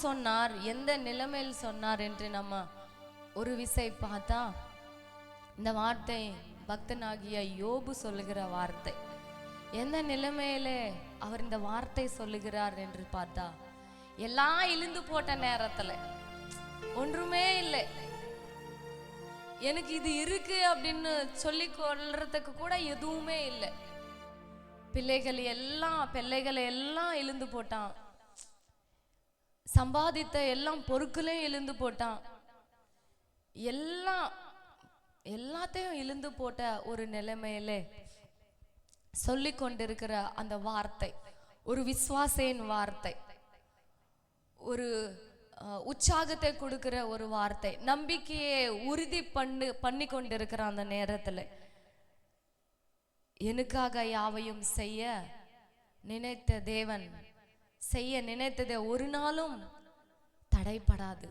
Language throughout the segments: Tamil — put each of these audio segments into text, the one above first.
சொன்னார், எந்த நிலைமையில் சொன்னார் என்று நம்ம ஒரு விசை பார்த்தா, இந்த வார்த்தை பக்தனாகிய யோபு சொல்லுகிற வார்த்தை. எந்த நிலைமையிலே அவர் இந்த வார்த்தை சொல்லுகிறார் என்று பார்த்தா, எல்லாம் இழுந்து போட்ட நேரத்துல ஒன்றுமே இல்லை, எனக்கு இது இருக்கு அப்படின்னு சொல்லி கொள்றதுக்கு கூட எதுவுமே இல்லை. பிள்ளைகளை எல்லாம் இழுந்து போட்டான், சம்பாதித்த எல்லாம் பொருட்களையும் இழுந்து போட்டான், எல்லாத்தையும் இழுந்து போட்ட ஒரு நிலைமையிலே சொல்லி கொண்டிருக்கிற அந்த வார்த்தை ஒரு விசுவாசின் வார்த்தை, ஒரு உற்சாகத்தை கொடுக்கிற ஒரு வார்த்தை, நம்பிக்கையை உறுதி பண்ணி கொண்டிருக்கிற அந்த நேரத்தில், எனக்காக யாவையும் செய்ய நினைத்த தேவன் செய்ய நினைத்ததை ஒரு நாளும் தடைப்படாது,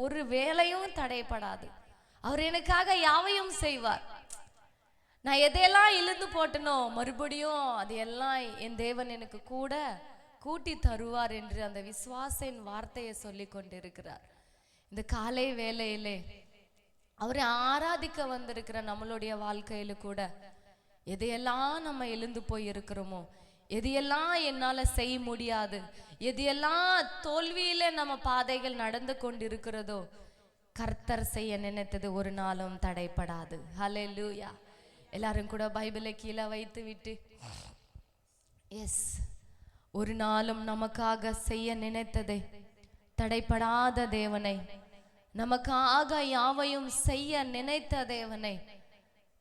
ஒரு வேலையும் தடைப்படாது. அவர் எனக்காக யாவையும் செய்வார். நான் எதையெல்லாம் இழுந்து போட்டனோ மறுபடியும் அதையெல்லாம் என் தேவன் எனக்கு கூட கூட்டி தருவார் என்று அந்த விசுவாசின் வார்த்தையை சொல்லி கொண்டிருக்கிறார். இந்த காலை வேளையிலே அவரை ஆராதிக்க வந்திருக்கிற நம்மளுடைய வாழ்க்கையில கூட எதையெல்லாம் நம்ம எழுந்து போய் இருக்கிறோமோ, எதையெல்லாம் என்னால செய்ய முடியாது, எதையெல்லாம் தோல்வியில நம்ம பாதைகள் நடந்து கொண்டிருக்கிறதோ, கர்த்தர் செய்ய நினைத்தது ஒரு நாளும் தடைப்படாது. ஹல்லேலூயா. எல்லாரும் கூட பைபிளை கீழே வைத்து விட்டு, எஸ், ஒரு நாளும் நமக்காக செய்ய நினைத்ததை தடைப்படாத தேவனை, நமக்காக யாவையும் செய்ய நினைத்த தேவனை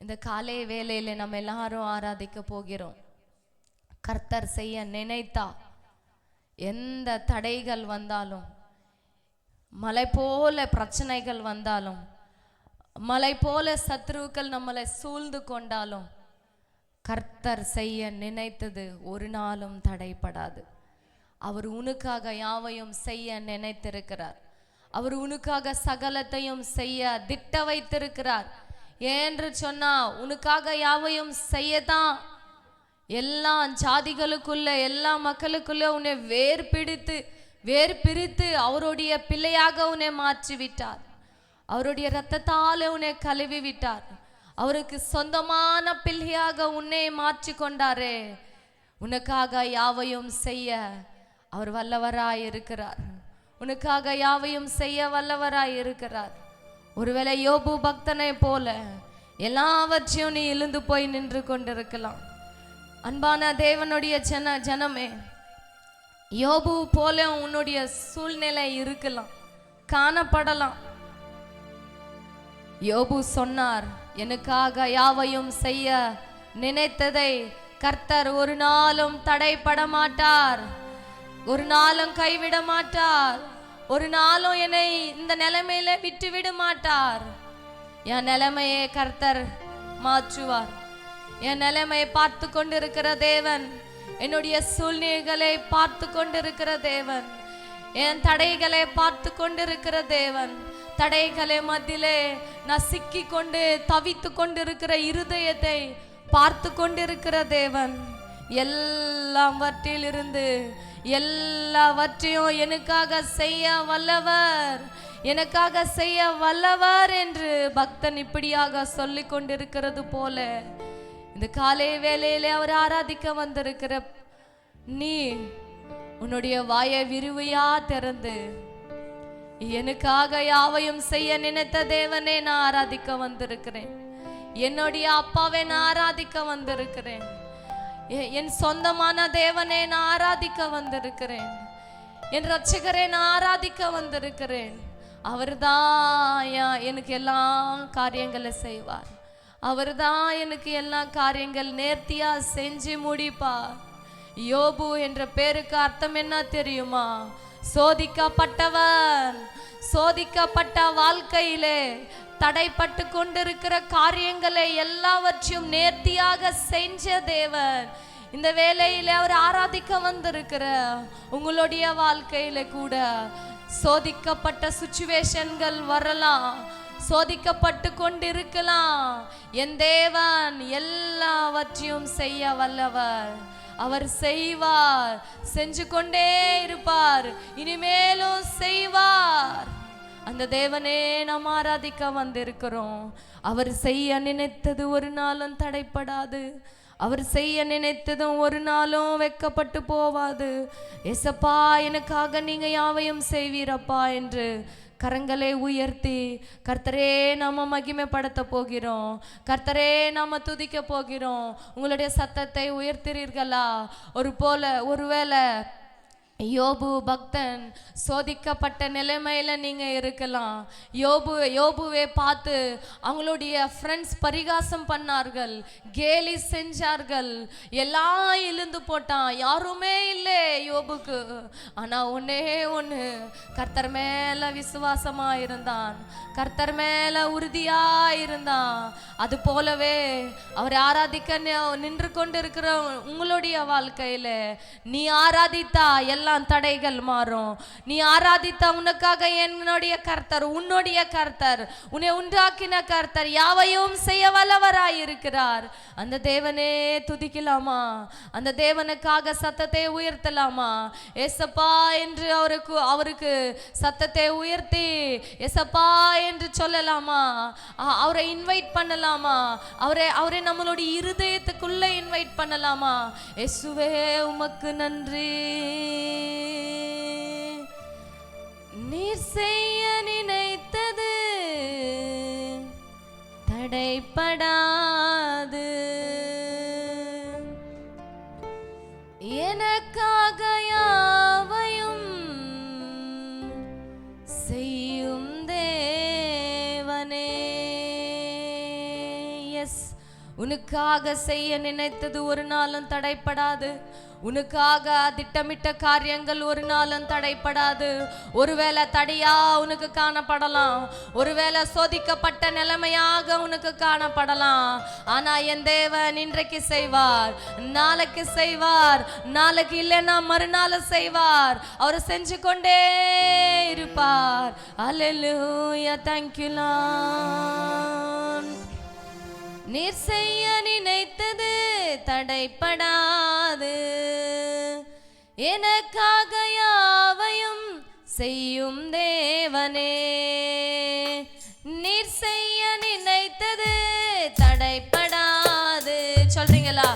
இந்த காலை வேளையில நம்ம எல்லாரும் ஆராதிக்க போகிறோம். கர்த்தர் செய்ய நினைத்தா எந்த தடைகள் வந்தாலும், மலை போல பிரச்சனைகள் வந்தாலும், மலை போல சத்துருக்கள் நம்மளை சூழ்ந்து கொண்டாலும், கர்த்தர் செய்ய நினைத்தது ஒரு நாளும் தடைப்படாது. அவர் உனக்காக யாவையும் செய்ய நினைத்திருக்கிறார். அவர் உனக்காக சகலத்தையும் செய்ய திட்ட வைத்திருக்கிறார். என்று சொன்னா உனக்காக யாவையும் செய்யதான் எல்லா ஜாதிகளுக்குள்ள எல்லா மக்களுக்குள்ள உன்னை வேர் பிரித்து அவருடைய பிள்ளையாக உன்னை மாற்றி விட்டார். அவருடைய இரத்தத்தால் உன்னை கழுவி விட்டார். அவருக்கு சொந்தமான பிள்ளையாக உன்னை மாற்றி கொண்டாரே. உனக்காக யாவையும் செய்ய அவர் வல்லவராய் இருக்கிறார். உனக்காக யாவையும் செய்ய வல்லவராய் இருக்கிறார். ஒருவேளை யோபு பக்தனை போல எல்லாவற்றையும் நீ இழுந்து போய் நின்று கொண்டிருக்கலாம். அன்பான தேவனுடைய ஜனமே, யோபு போல உன்னுடைய சூழ்நிலை இருக்கலாம், காணப்படலாம். யோபு சொன்னார், எனக்காக யாவையும் செய்ய நினைத்ததை கர்த்தர் ஒரு நாளும் தடைப்பட மாட்டார், ஒரு நாளும் கைவிட மாட்டார், ஒரு நாளும் என்னை இந்த நிலைமையில விட்டு விட மாட்டார். என் நிலைமையை கர்த்தர் மாற்றுவார். என் நிலைமையை பார்த்து கொண்டிருக்கிற தேவன், என்னுடைய சூழ்நிலைகளை பார்த்து கொண்டிருக்கிற தேவன், என் தடைகளை பார்த்து கொண்டிருக்கிற தேவன், தடைகளை மத்தியிலே நான் சிக்கி கொண்டு தவித்து கொண்டிருக்கிற இருதயத்தை பார்த்து கொண்டிருக்கிற தேவன், எல்லாவற்றிலிருந்து எல்லாவற்றையும் எனக்காக செய்ய வல்லவர், எனக்காக செய்ய வல்லவர் என்று பக்தன் இப்படியாக சொல்லி கொண்டிருக்கிறது போல, இந்த காலை வேளையிலே அவர் ஆராதிக்க வந்திருக்கிற நீ உன்னுடைய வாயை விரிவையா திறந்து, எனக்காக யாவையும் செய்ய நினைத்த தேவனே நான் ஆராதிக்க வந்திருக்கிறேன், என்னுடைய அப்பாவை நான் ஆராதிக்க வந்திருக்கிறேன், என் சொந்தமான தேவனே நான் ஆராதிக்க வந்திருக்கிறேன், என் ரட்சகரை நான் ஆராதிக்க வந்திருக்கிறேன். அவர்தான் எனக்கு எல்லா காரியங்களை செய்வார். அவர்தான் எனக்கு எல்லா காரியங்கள் நேர்த்தியா செஞ்சு முடிப்பார். யோபு என்ற பேருக்கு அர்த்தம் என்ன தெரியுமா? சோதிக்கப்பட்டவன். சோதிக்கப்பட்ட வாழ்க்கையிலே தடைப்பட்டு கொண்டிருக்கிற காரியங்களை எல்லாவற்றையும் நேர்த்தியாக செஞ்ச தேவன் இந்த வேளையில அவர் ஆராதிக்க வந்திருக்கிற உங்களுடைய வாழ்க்கையில கூட சோதிக்கப்பட்ட சிச்சுவேஷன்கள் வரலாம், சோதிக்கப்பட்டு கொண்டிருக்கலாம். என் தேவன் எல்லாவற்றையும் செய்ய வல்லவர். அவர் செய்வார், செஞ்சு கொண்டே இருப்பார், இனிமேலும் செய்வார். அந்த தேவனே நாம் ஆராதிக்க வந்திருக்கிறோம். அவர் செய்ய நினைத்தது ஒரு நாளும் தடைப்படாது. அவர் செய்ய நினைத்ததும் ஒரு நாளும் வெட்கப்பட்டு போவாது. ஏசப்பா, எனக்காக நீங்க யாவையும் செய்வீரப்பா என்று கரங்களை உயர்த்தி கர்த்தரே நாம மகிமைப்படுத்த போகிறோம். கர்த்தரே நாம துதிக்க போகிறோம். உங்களுடைய சத்தத்தை உயர்த்துறீர்களா? ஒருவேளை யோபு பக்தன் சோதிக்கப்பட்ட நிலைமையில நீங்க இருக்கலாம். யோபுவை பார்த்து அவங்களுடைய ஃப்ரெண்ட்ஸ் பரிகாசம் பண்ணார்கள், கேலி செஞ்சார்கள், எல்லாம் இழுந்து போட்டான், யாருமே இல்லை யோபுக்கு. ஆனா ஒன்னே ஒன்று, கர்த்தர் மேல விசுவாசமா இருந்தான், கர்த்தர் மேல உறுதியா இருந்தான். அது போலவே அவர் ஆராதிக்க நின்று கொண்டு இருக்கிற உங்களுடைய வாழ்க்கையில நீ ஆராதித்தா எல்லாம் தடைகள் மாறும். நீ ஆராதித்தா உனக்காக என்னுடைய கர்த்தர், உன்னுடைய கர்த்தர், உன்னை உண்டாக்கின கர்த்தர் யாவையும் செய்ய வல்லவராயிருக்கிறார். அந்த தேவனே துதிக்கலாமா? அந்த தேவனுக்காக சத்தத்தை உயர்த்தலாமா? ஏசப்பா என்று அவருக்கு சத்தத்தை உயர்த்தி ஏசப்பா என்று சொல்லலாமா? அவரை இன்வைட் பண்ணலாமா? அவரை நம்மளுடைய இருதயத்துக்குள்ள இன்வைட் பண்ணலாமா? இயேசுவே உமக்கு நன்றி. நீர் செய்ய நினைத்தது தடைப்படாது. எனக்காக யாவையும் செய்யும் தேவனே. எஸ், உனக்காக செய்ய நினைத்தது ஒரு நாளும் தடைப்படாது. உனக்காக திட்டமிட்ட காரியங்கள் ஒரு நாளும் தடைப்படாது. ஒருவேளை தடையா உனக்கு காணப்படலாம், ஒருவேளை சோதிக்கப்பட்ட நிலைமையாக உனக்கு காணப்படலாம். ஆனா என் தேவன் இன்றைக்கு செய்வார், நாளைக்கு செய்வார், நாளைக்கு இல்லைன்னா மறுநாள் செய்வார். அவர் செஞ்சு கொண்டே இருப்பார். அல்லேலூயா, தேங்க்யூ லார்ட். நீர் செய்ய நினைத்தது தடைப்படாது. எனக்காக யாவையும் செய்யும் தேவனே. நீர் செய்ய நினைத்தது தடைப்படாது. சொல்றீங்களா?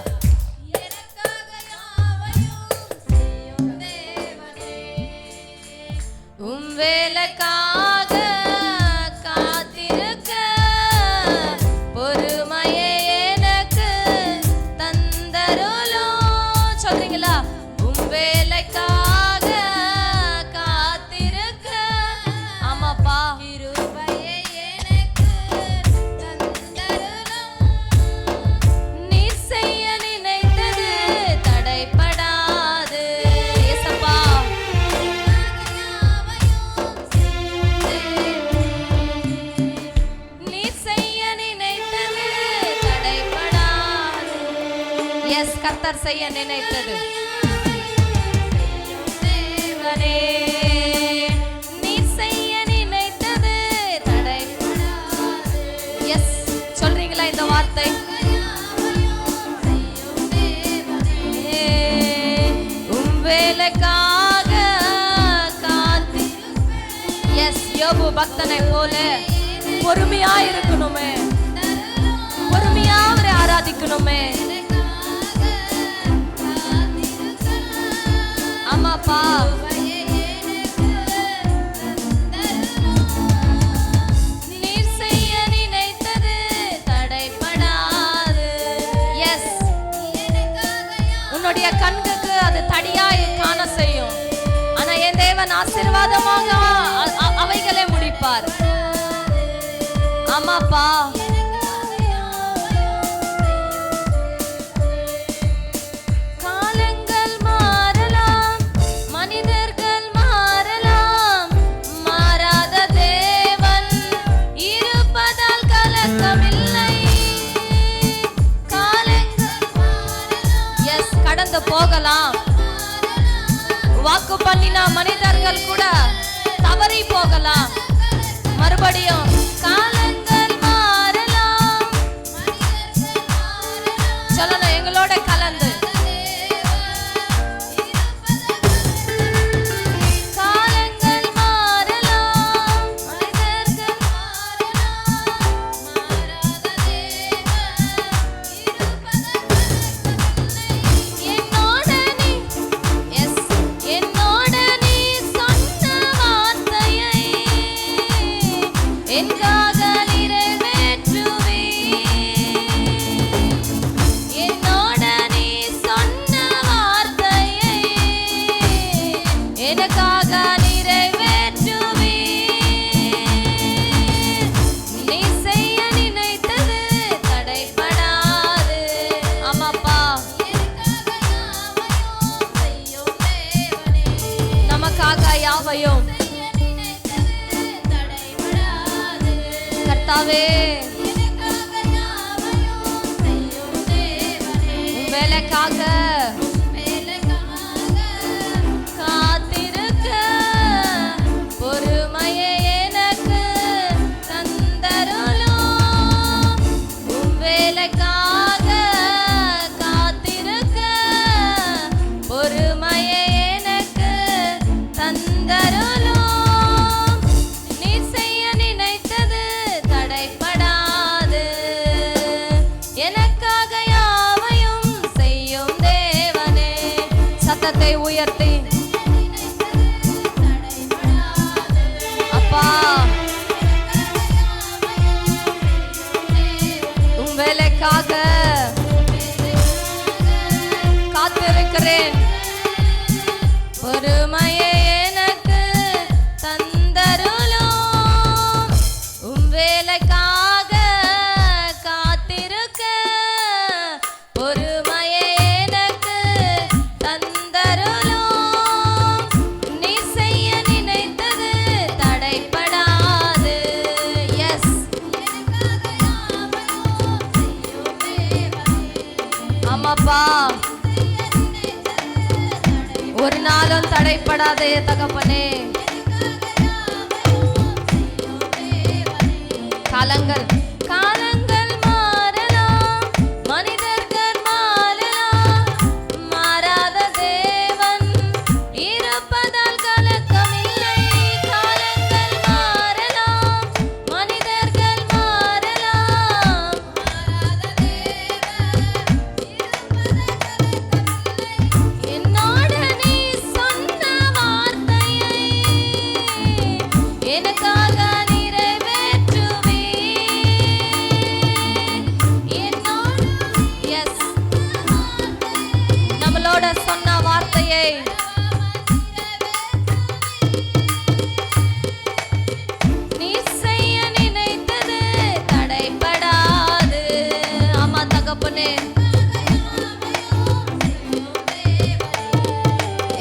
எனக்காக யாவையும் செய்யும் தேவனே. உம் வேலைக்காக காத்திருக்க பொறுமையை எனக்கு தந்தருளும். சொல்றீங்களா? உம் வேலைக்காக காத்திருக்க, ஆமாப்பா, கிருபையை எனக்கு தந்தருளும். நீர் செய்ய நினைத்தது தடைப்படாது. ஏசப்பா, நீர் செய்ய நினைத்தது தடைப்படாது. எஸ், கர்த்தர் செய்ய நினைத்தது தேவனே. நீர் செய்ய நினைத்தது தடைப்படாது. எஸ், சொல்றீங்களா இந்த வார்த்தை? உம் வேலைக்காக காத்திருப்பேன். எஸ், யோபு பக்தனை போல பொறுமையா இருக்கணுமே, பொறுமையா அவரை ஆராதிக்கணுமே. ஆமாப்பா, நீர் செய்ய நினைத்தது தடைப்படாது. எஸ், உன்னுடைய கண்ணுக்கு அது தடியாய் காண செய்யும். ஆனா என் தேவன் ஆசீர்வாதமாக அவைகளை முடிப்பார். ஆமாப்பா, காலங்கள் மாறலாம், மனிதர்கள் மாறலாம், மாறாத தேவன் இருப்பதால் கலக்கமில்லை. காலங்கள் எஸ், கடந்து போகலாம். வாக்கு பண்ணின மனிதர்கள் கூட தவறி போகலாம். மறுபடியும் காலங்கள் மாறலாம். சொல்லணும் எங்களோட கலந்து. பிதாவே வேலைக்காக காத்திருக்க பொறுமையை எனக்கு தந்தருளும். உம் வேலைக்காக காத்திருக்க பொறுமையை எனக்கு தந்தருளும். நீ செய்ய நினைத்தது தடைப்படாது. எனக்காக யாவையும் செய்யும் தேவனே. சத்தத்தை உயர்த்தி அப்பா உம் வேலைக்காக காத்திருக்கிறேன். பொறுமையை எனக்கு தந்தருளும். உம் வேலைக்காக காத்திருக்க பொறுமையை எனக்கு தந்தருளும். நீ செய்ய நினைத்தது தடைப்படாது. எஸ் ஆமாப்பா, ஒரு நாளும் தடைப்படாதே தகப்பனே. காலங்கள் காலங்கள் மாறலாம், மனிதர்கள் மாறலாம், மாறாத தேவன் இருப்பதால் கலக்கமில்லை. காலங்கள் மாறலாம், மனிதர்கள் மாறலாம், மாறாத தேவன் என்னோடு நீ சொன்ன வார்த்தையை எனக்காக நிறைவேற்றுவே. என்னோடு எஸ் நம்மளோட சொன்ன வார்த்தையை நீ செய்ய நினைத்தது தடைப்படாது. ஆமா தகப்பனே,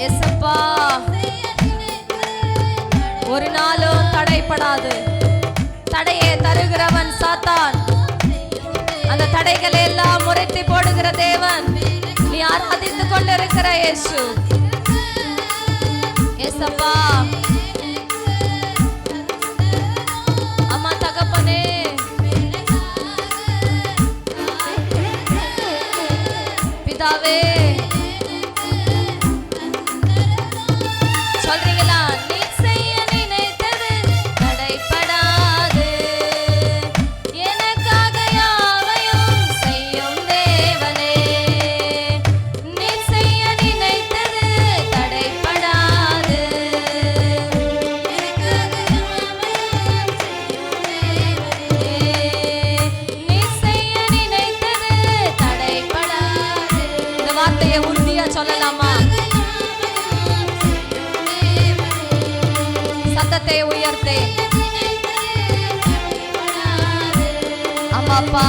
ஏசப்பா ஒரு நாளும் தடைப்படாது. தடையை தருகிறவன் சாத்தான். அந்த தடைகளை எல்லாம் முறைத்து போடுகிற தேவன் நீ ஆராதித்துக் கொண்டிருக்கிற இயேசு. ஏசப்பா அம்மா தகப்பனே, பிதாவே சொல்றீங்களா? நீ செய்ய நினைத்தது தடைப்படாது. எனக்காக யாவையும் செய்யும் தேவனே. நீ செய்ய நினைத்தது தடைப்படாது. நீ செய்ய நினைத்தது தடைப்படாது. இந்த வார்த்தையை உறுதியா சொல்லலாமா? சத்தத்தை உயர்த்தே அம்மாப்பா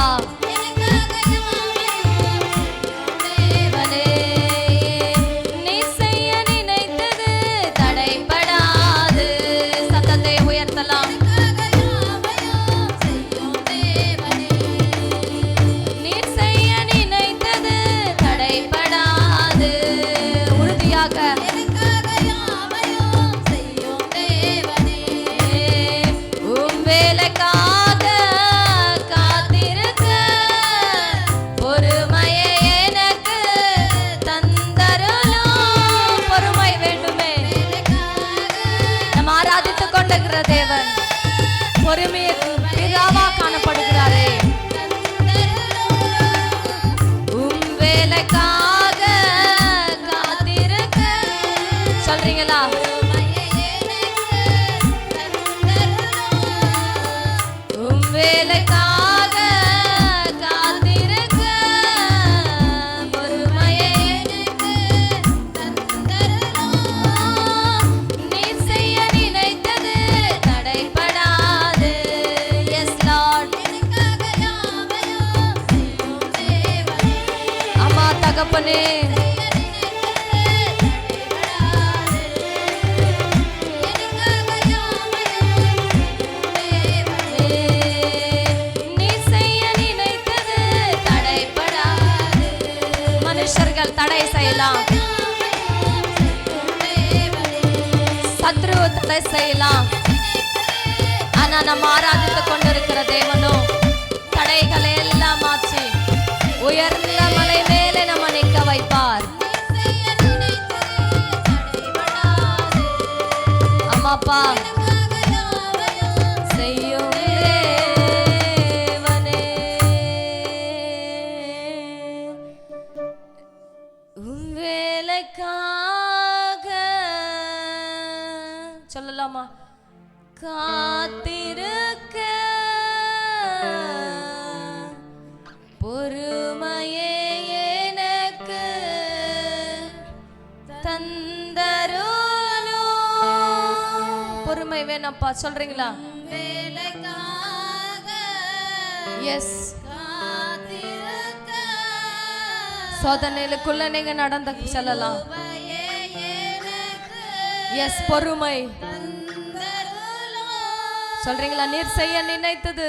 தேவனே. நீ செய்ய நினைத்தது தடைப்படாது. சத்தத்தை உயர்த்தலாம். நீ செய்ய நினைத்தது தடைப்படாது. உறுதியாக உம் வேலைக்காக காத்திருக்க பொறுமையை எனக்கு தந்தருளும். பொறுமை வேண்டுமே. நம்ம ஆராதித்துக் கொண்டிருக்கிற தேவன் பொறுமையை பிதாவா காணப்படுகிறாரே. உம் வேலைக்காக காத்திருக்க சொல்றீங்களா? உம் வேலைக்காக காத்திருக்க பொறுமையை எனக்கு தந்தருளும். நீ செய்ய நினைத்தது தடைப்படாது. அற்புதத்தை செய்யலாம். ஆனா நம்ம ஆராதித்துக் கொண்டிருக்கிற தேவனோ தடைகளை எல்லாம் மாற்றி உயர்ந்த மலை மேலே நம்ம நிற்க வைப்பார். அம்மாப்பா செய்யும் தேவனே, உன் வேலைக்காக சொல்லலாமா காத்திருக்க பொறுமையே எனக்கு தந்தருளோ. பொறுமை வேணப்பா சொல்றீங்களா? எஸ், சோதனைகளுக்குள்ள நீங்க நடந்து செல்லலாம். எஸ், பொறுமை சொல்றீங்களா? நீர் செய்ய நினைத்தது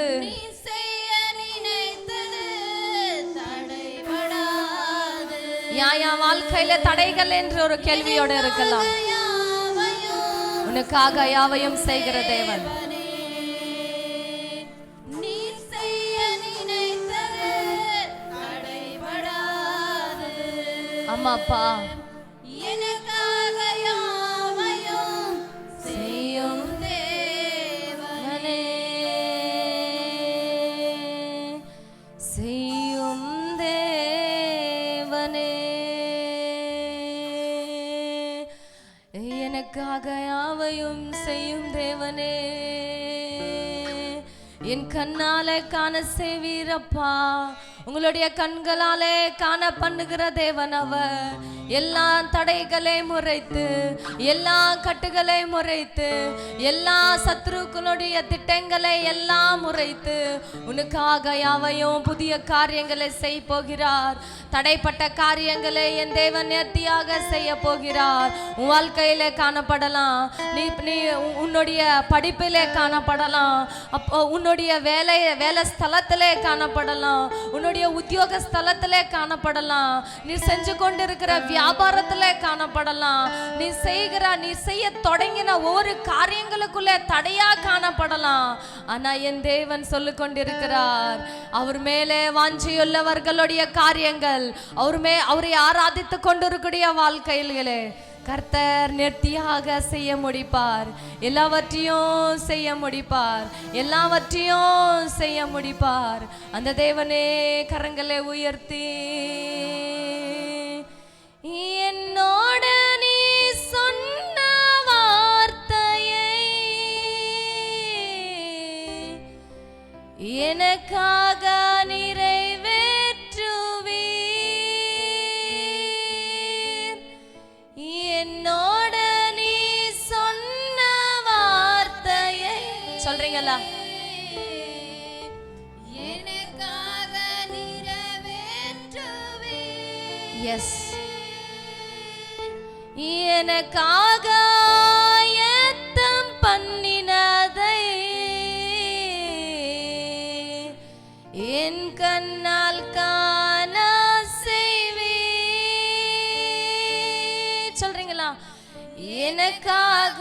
யா வாழ்க்கையில தடைகள் என்று ஒரு கேள்வியோட இருக்கலாம். உனக்காக யாவையும் செய்கிற தேவன். அம்மா அப்பா எனக்காக யாவையும் செய்யும் தேவனே, செய்யும் தேவனே, எனக்காக யாவையும் செய்யும் தேவனே, என் கண்ணாலே காண செய்வீரப்பா. உங்களுடைய கண்களாலே காண பண்ணுகிற தேவன் அவர். எல்லா தடைகளை முறைத்து, எல்லா கட்டுகளை முறைத்து, எல்லா சத்ருக்களுடைய திட்டங்களை எல்லாம் முறைத்து உனக்காக யாவையும் புதிய காரியங்களை செய்ய போகிறார். தடைப்பட்ட காரியங்களை என் தேவன் நேர்த்தியாக செய்ய போகிறார். உன் வாழ்க்கையில காணப்படலாம், நீ உன்னுடைய படிப்பிலே காணப்படலாம், அப்போ உன்னுடைய வேலை ஸ்தலத்திலே காணப்படலாம், உன்னுடைய உத்தியோக ஸ்தலத்திலே காணப்படலாம், நீ செஞ்சு கொண்டிருக்கிற வியாபாரத்திலே காணப்படலாம், நீ செய்ய தொடங்கின ஒவ்வொரு காரியங்களுக்குள்ளே தடையா காணப்படலாம். ஆனா என் தேவன் சொல்லி கொண்டிருக்கிறார், அவர் மேலே வாஞ்சியுள்ளவர்களுடைய காரியங்கள், அவரை ஆராதித்து கொண்டிருக்கிற வாழ்க்கையிலே கர்த்தர் நேர்த்தியாக செய்ய முடிப்பார். எல்லாவற்றையும் செய்ய முடிப்பார், எல்லாவற்றையும் செய்ய முடிப்பார். அந்த தேவனே கரங்களை உயர்த்தி என்னோட நீ சொன்ன வார்த்தையை எனக்காக நிறைவேற்றுவீர். என்னோட நீ சொன்ன வார்த்தையை சொல்றீங்களா? எனக்காக நிறைவேற்றுவீர். எஸ், எனக்காக ஏத்தம் பண்ணினதை என் கண்ணால் காண செய்வீர். சொல்றீங்களா? எனக்காக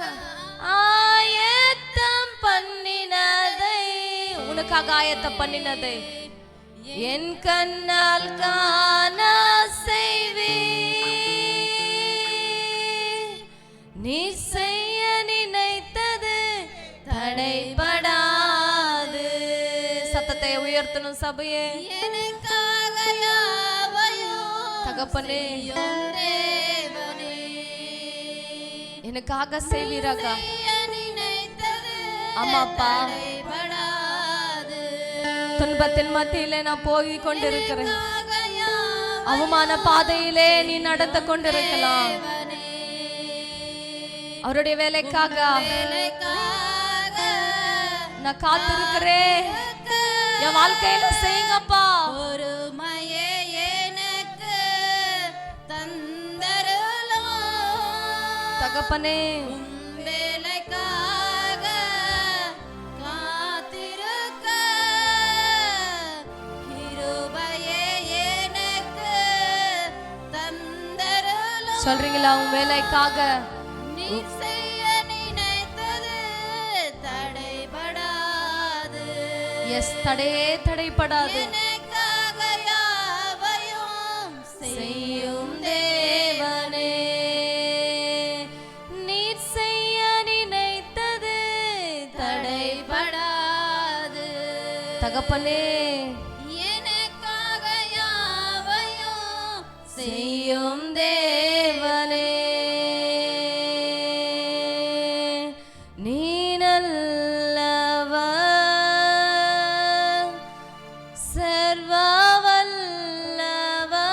ஆயத்தம் பண்ணினதை, உனக்காக ஆயத்தம் பண்ணினதை என் கண்ணால் காண செய்வீர். நீ செய்ய நினைத்தது தடைபடாது. சத்தத்தை உயர்த்தணும் சபையே. தகப்பனே எனக்காக செய்வீராக. அம்மாப்பா துன்பத்தின் மத்தியிலே நான் போய் கொண்டிருக்கிறேன், அவமான பாதையிலே நீ நடந்து கொண்டிருக்கலாம். அவருடைய வேலைக்காக நான் காத்திருக்கிறேன். என் வாழ்க்கையில செய்யுங்கப்பா. பொறுமையே எனக்கு தந்தருளும் தகப்பனே. வேலைக்காக காத்திருக்க கிருபையே எனக்கு தந்தருளும். சொல்றீங்களா? உன் வேலைக்காக எஸ், தடைப்படாது. எனக்காக யாவையும் செய்யும் தேவனே, நீர் செய்ய நினைத்தது தடைபடாது. தகப்பனே, எனக்காக யாவையும் செய்யும் தேவனே, நீ நல்லவர், சர்வ வல்லவர்,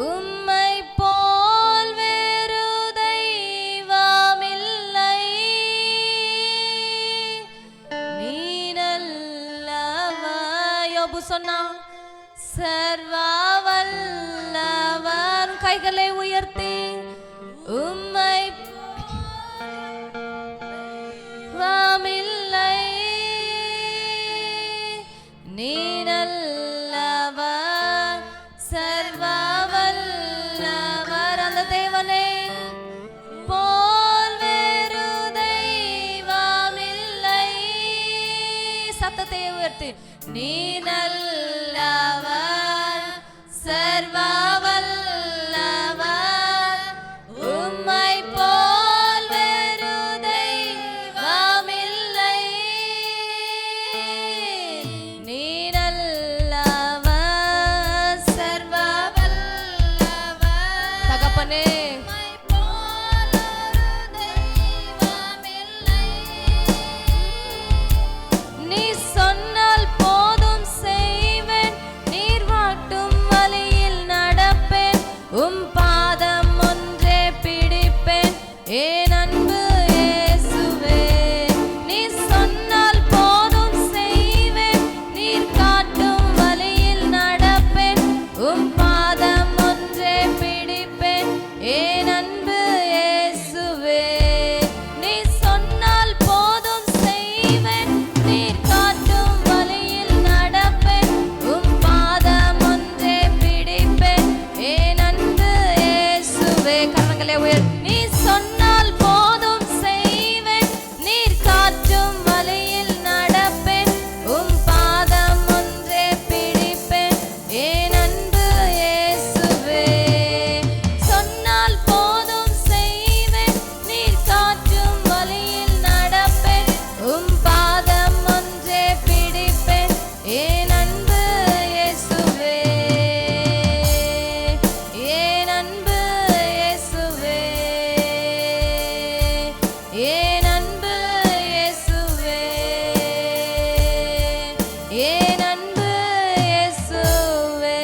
உம்மை போல் வேறு தெய்வமில்லை, நீ நல்லவர். யோபு சொன்னான், சர்வ வல்லவர். கைகளை உயர்த்தி உம்மை வாமில்லை, நீ நல்லவர், சர்வ வல்லவர். அந்த தேவனே போல் வேறு தெய்வமில்லை. சத்தத்தை உயர்த்தி, நீ நல்லவர், சர்வ வல்லவர், உம்மை போல் வேறு தெய்வமில்லை, நீ நல்லவர், சர்வ வல்லவர். தகப்பனே, உம்மை போல் ஒரு தெய்வமில்லை. நீ சொன்னால் போதும் செய்வேன், நீர் வாட்டும் வழியில் நடப்பேன், உம் பாதம் ஒன்றே பிடிப்பேன், ஏன் அன்பு இயேசுவே. நீ சொன்னால் போதும் செய்வேன், நீர் காட்டும் வழியில் நடப்பேன், உம் பாதம் ஒன்றே பிடிப்பேன், ஏன் அன்பு இயேசுவே. நீ சொன்னால் போதும் செய்வேன், நீர் காட்டும் வழியில் நடப்பேன், உம் பாதம் ஒன்றே பிடிப்பேன், ஏன் அன்பு இயேசுவே. கரங்களை உயர். நீ சொன்னால் போதும் செய்வேன், நீர் காட்டும் வழியில் நடப்பேன், உம் பாதம் ஒன்றே பிடிப்பேன், ஏன் அன்பு இயேசுவே. சொன்னால் போதும் செய்வேன், நீர் காட்டும் வழியில் நடப்பேன், உம் பாதம் ஒன்றே பிடிப்பேன், ஏன் அன்பு இயேசுவே, ஏன் அன்பு இயேசுவே, ஏன் அன்பு இயேசுவே, ஏன் அன்பு இயேசுவே,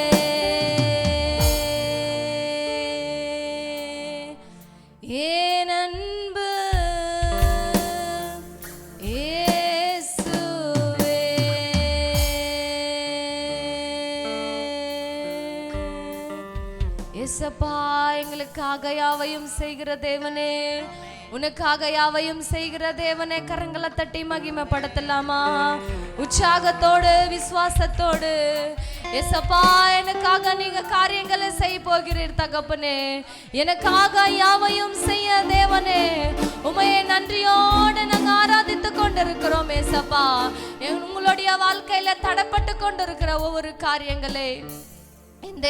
ஏன் அன்பு இயேசுவே. இயேசப்பா, எங்களுக்காக யாவையும் செய்கிற தேவனே, உனக்காக யாவையும் செய்கிற தேவனே, கரங்களை தட்டி மகிமைப்படுத்தலாமா? உற்சாகத்தோடு விசுவாசத்தோடு, இயேசப்பா, எனக்காக நீங்க காரியங்களை செய்ய போகிறீர் தகப்பனே, எனக்காக யாவையும் செய்ய தேவனே, உமையை நன்றியோடு நாங்கள் ஆராதித்து கொண்டிருக்கிறோம். இயேசப்பா, உங்களுடைய வாழ்க்கையில தடைப்பட்டு கொண்டிருக்கிற ஒவ்வொரு காரியங்களை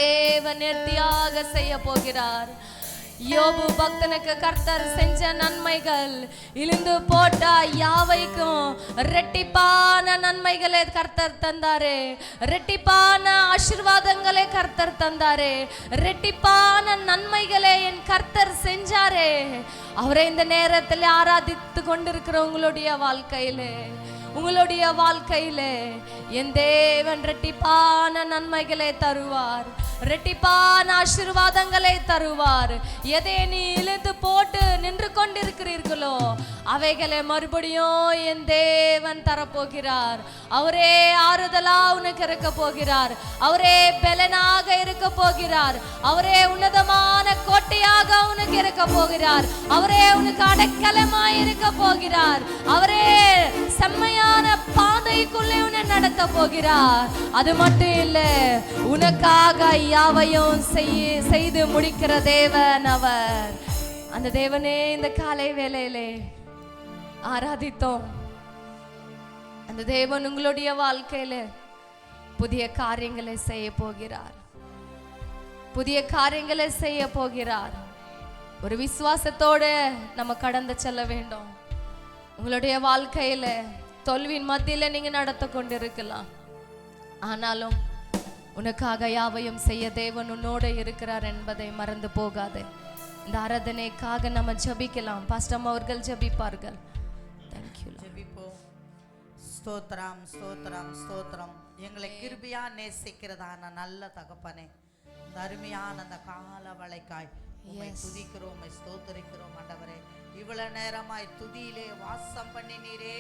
தேவன் நேர்த்தியாக செய்ய போகிறார். யோபு பக்தனுக்கு கர்த்தர் செஞ்ச நன்மைகள், இழுந்து போட்ட யாவைக்கும் ரெட்டிப்பான நன்மைகளை கர்த்தர் தந்தாரே, ரெட்டிப்பான ஆசீர்வாதங்களை கர்த்தர் தந்தாரே, ரெட்டிப்பான நன்மைகளை என் கர்த்தர் செஞ்சாரே. அவரை இந்த நேரத்தில் ஆராதித்து கொண்டிருக்கிற உங்களுடைய வாழ்க்கையிலே என் தேவன் ரெட்டிப்பான நன்மைகளை தருவார், ரெட்டிப்பான ஆசீர்வாதங்களை தருவார். எதை நீ இழுத்து போட்டு நின்று கொண்டிருக்கிறீர்களோ அவைகளை மறுபடியும் என் தேவன் தரப்போகிறார். அவரே ஆறுதலா உனக்கு இருக்க போகிறார், அவரே பலனாக இருக்க போகிறார், அவரே உன்னதமான கோட்டையாக உனக்கு இருக்க போகிறார், அவரே உனக்கு அடைக்கலமாய் இருக்க போகிறார், அவரே செம்மையான பாதைக்குள்ளே உன்னை நடத்த போகிறார். அது மட்டும் இல்லை, உனக்காக யாவையும் செய்து முடிக்கிற தேவன் அவர். அந்த தேவனே இந்த காலை வேளையிலே ஆராதித்தோம், அந்த தேவன் உங்களுடைய வாழ்க்கையில புதிய காரியங்களை செய்ய போகிறார். புதிய காரியங்களை செய்ய போகிறார். ஒரு விசுவாசத்தோட நம்ம கடந்து செல்ல வேண்டும். உங்களுடைய வாழ்க்கையில தோல்வியின் மத்தியில நீங்க நடத்த கொண்டிருக்கலாம். ஆனாலும் உனக்காக யாவையும் செய்ய தேவன் உன்னோட இருக்கிறார் என்பதை மறந்து போகாதே. இந்த ஆராதனைக்காக நம்ம ஜெபிக்கலாம். பாஸ்டம் அவர்கள் ஜெபிப்பார்கள். தேங்க்யூ. ஜெபிப்போம். ஸ்தோத்திரம், ஸ்தோத்திரம், ஸ்தோத்திரம். எங்களை கிருபையா நேசிக்கிறதான நல்ல தகப்பனே, இந்த அருமையான அந்த கால வளைக்காய் உம்மை துதிக்கிறோம், உம்மை ஸ்தோத்திரிக்கிறோம் ஆண்டவரே. இவ்வளவு நேரமாய் துதியிலே வாசம் பண்ணினீரே,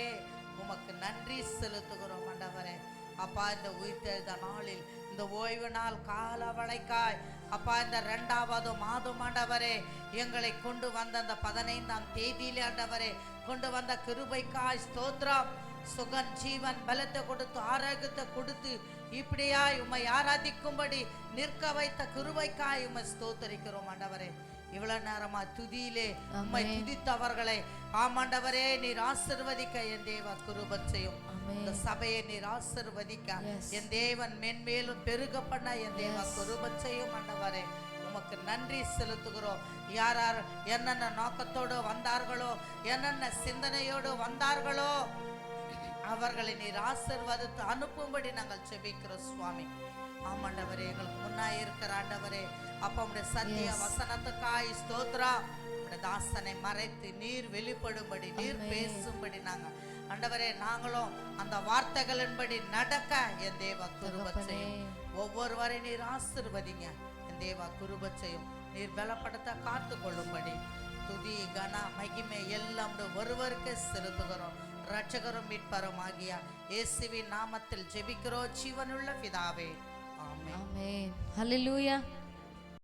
உமக்கு நன்றி செலுத்துகிறோம் ஆண்டவரே. அப்பா, இந்த உயிர்த்தெழுந்த நாளில் இந்த ஓய்வு நாள் கால வளைக்காய் அப்பா, இந்த 2வது மாதம் ஆண்டவரே எங்களை கொண்டு வந்த அந்த 15ஆம் தேதியிலே ஆண்டவரே கொண்டு வந்த கிருபைக்காய் ஸ்தோத்திரம். சுகன் ஜீவன் பலத்தை கொடுத்து ஆரோக்கியத்தை கொடுத்து இப்படியாய் உம்மை ஆராதிக்கும்படி நிற்க வைத்த கிருபைக்காய் உம்மை ஸ்தோத்தரிக்கிறோம் ஆண்டவரே. இவ்வளவு நேரமா துதியிலே உம்மை துதித்தவர்களை ஆமாண்டவரே நீர் ஆசீர்வதிக்க என் தேவ கிருபை செய்யும். இந்த சபையை நீர் ஆசீர்வதிக்க என் தேவன் மென்மேலும் பெருக பண்ண என் தேவ கிருபை செய்யும் ஆண்டவரே. உமக்கு நன்றி செலுத்துகிறோம். யார் யார் என்னென்ன நோக்கத்தோடு வந்தார்களோ, என்னென்ன சிந்தனையோடு வந்தார்களோ, அவர்களை நீர் ஆசீர்வாதத்தை அனுப்பும்படி நாங்கள் செபிக்கிறோம் சுவாமி. ஆமாண்டவரே, எங்களுக்கு முன்னாய் இருக்கிற ஆண்டவரே அப்ப உடைய சத்திய வசனத்துக்காய் ஸ்தோத்திரம். உடைய தாசனை மறைத்து நீர் வெளிப்படும்படி நீர் பேசும்படி நாங்கள் ஆண்டவரே நாங்களும் அந்த வார்த்தைகளின்படி நடக்க என் தேவ கிருபை செய்யும். ஒவ்வொருவரை நீர் ஆசீர்வதிங்க என் தேவ கிருபை செய்யும். நீர் பலப்படுத்த காத்து கொள்ளும்படி துதி கன மகிமை எல்லாம் ஒருவருக்கு செலுத்துகிறோம். ரட்சகரும் மீட்பரும் ஆகிய இயேசுவின் நாமத்தில் ஜெபிக்கிறோம் ஜீவனுள்ள பிதாவே. ஆமென். ஆமென். ஹல்லேலூயா.